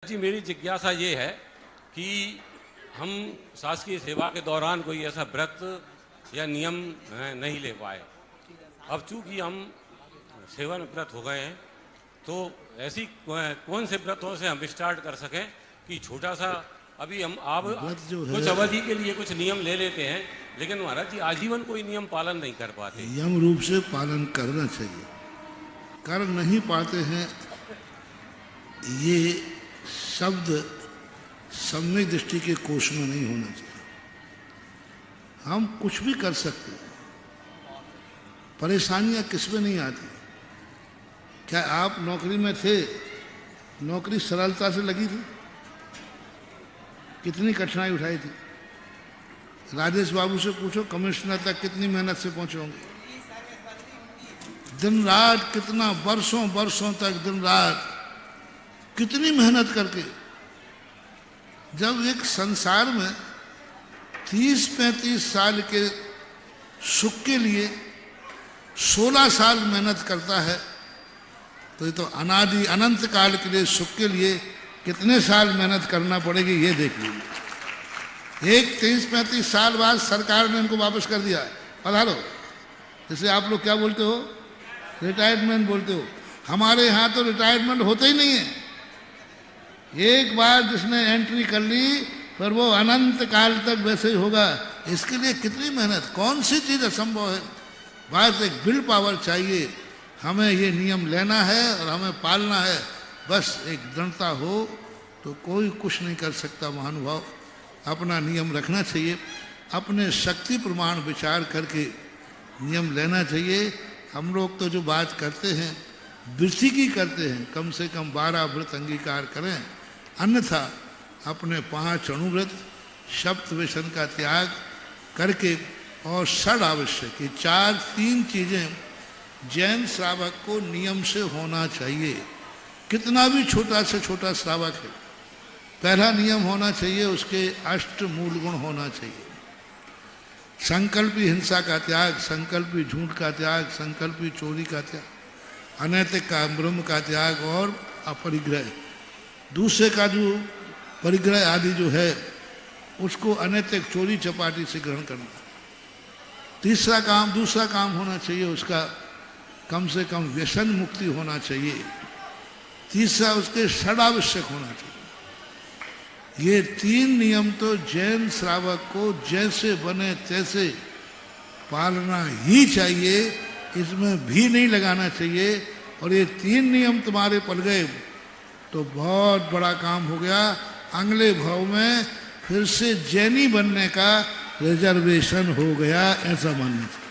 जी मेरी जिज्ञासा ये है कि हम शासकीय सेवा के दौरान कोई ऐसा व्रत या नियम नहीं ले पाए। अब चूंकि हम सेवानिवृत्त हो गए हैं तो ऐसी कौन से व्रतों से हम स्टार्ट कर सकें कि छोटा सा अभी हम आप कुछ अवधि के लिए कुछ नियम ले लेते हैं, लेकिन महाराज जी आजीवन कोई नियम पालन नहीं कर पाते। यम रूप से पालन करना चाहिए, कर नहीं पाते हैं, ये शब्द सम्यक दृष्टि के कोश में नहीं होना चाहिए। हम कुछ भी कर सकते हैं, परेशानियां किसमें नहीं आती। क्या आप नौकरी में थे, नौकरी सरलता से लगी थी? कितनी कठिनाई उठाई थी? राजेश बाबू से पूछो, कमिश्नर तक कितनी मेहनत से पहुंचे होंगे। दिन रात कितना, बरसों बरसों तक दिन रात कितनी मेहनत करके। जब एक संसार में 30-35 साल के सुख के लिए 16 साल मेहनत करता है, तो ये तो अनादि अनंत काल के लिए सुख के लिए कितने साल मेहनत करना पड़ेगी ये देख लीजिए। एक 30-35 साल बाद सरकार ने इनको वापस कर दिया, पधारो। जैसे आप लोग क्या बोलते हो, रिटायरमेंट बोलते हो। हमारे यहाँ तो रिटायरमेंट होता ही नहीं है। एक बार जिसने एंट्री कर ली फिर वो अनंत काल तक वैसे ही होगा। इसके लिए कितनी मेहनत, कौन सी चीज़ असंभव है। बस एक विल पावर चाहिए। हमें ये नियम लेना है और हमें पालना है, बस एक दृढ़ता हो तो कोई कुछ नहीं कर सकता। महानुभाव, अपना नियम रखना चाहिए, अपने शक्ति प्रमाण विचार करके नियम लेना चाहिए। हम लोग तो जो बात करते हैं वृत्ति की करते हैं, कम से कम 12 व्रत अंगीकार करें, अन्यथा अपने 5 अणुव्रत, सप्त व्यसन का त्याग करके और षड आवश्यक, ये 3 चीज़ें जैन श्रावक को नियम से होना चाहिए। कितना भी छोटा से छोटा श्रावक है, पहला नियम होना चाहिए उसके अष्ट मूल गुण होना चाहिए। संकल्पी हिंसा का त्याग, संकल्पी झूठ का त्याग, संकल्पी चोरी का त्याग, अनैतिक का ब्रह्म का त्याग और अपरिग्रह। दूसरे का जो परिग्रह आदि जो है उसको अनैतिक चोरी चपाटी से ग्रहण करना। दूसरा काम होना चाहिए उसका कम से कम व्यसन मुक्ति होना चाहिए। तीसरा उसके षडावश्यक होना चाहिए। ये 3 नियम तो जैन श्रावक को जैसे बने तैसे पालना ही चाहिए, इसमें भी नहीं लगाना चाहिए। और ये 3 नियम तुम्हारे पल गए तो बहुत बड़ा काम हो गया। अगले भाव में फिर से जैनी बनने का रिजर्वेशन हो गया, ऐसा मानना चाहिए।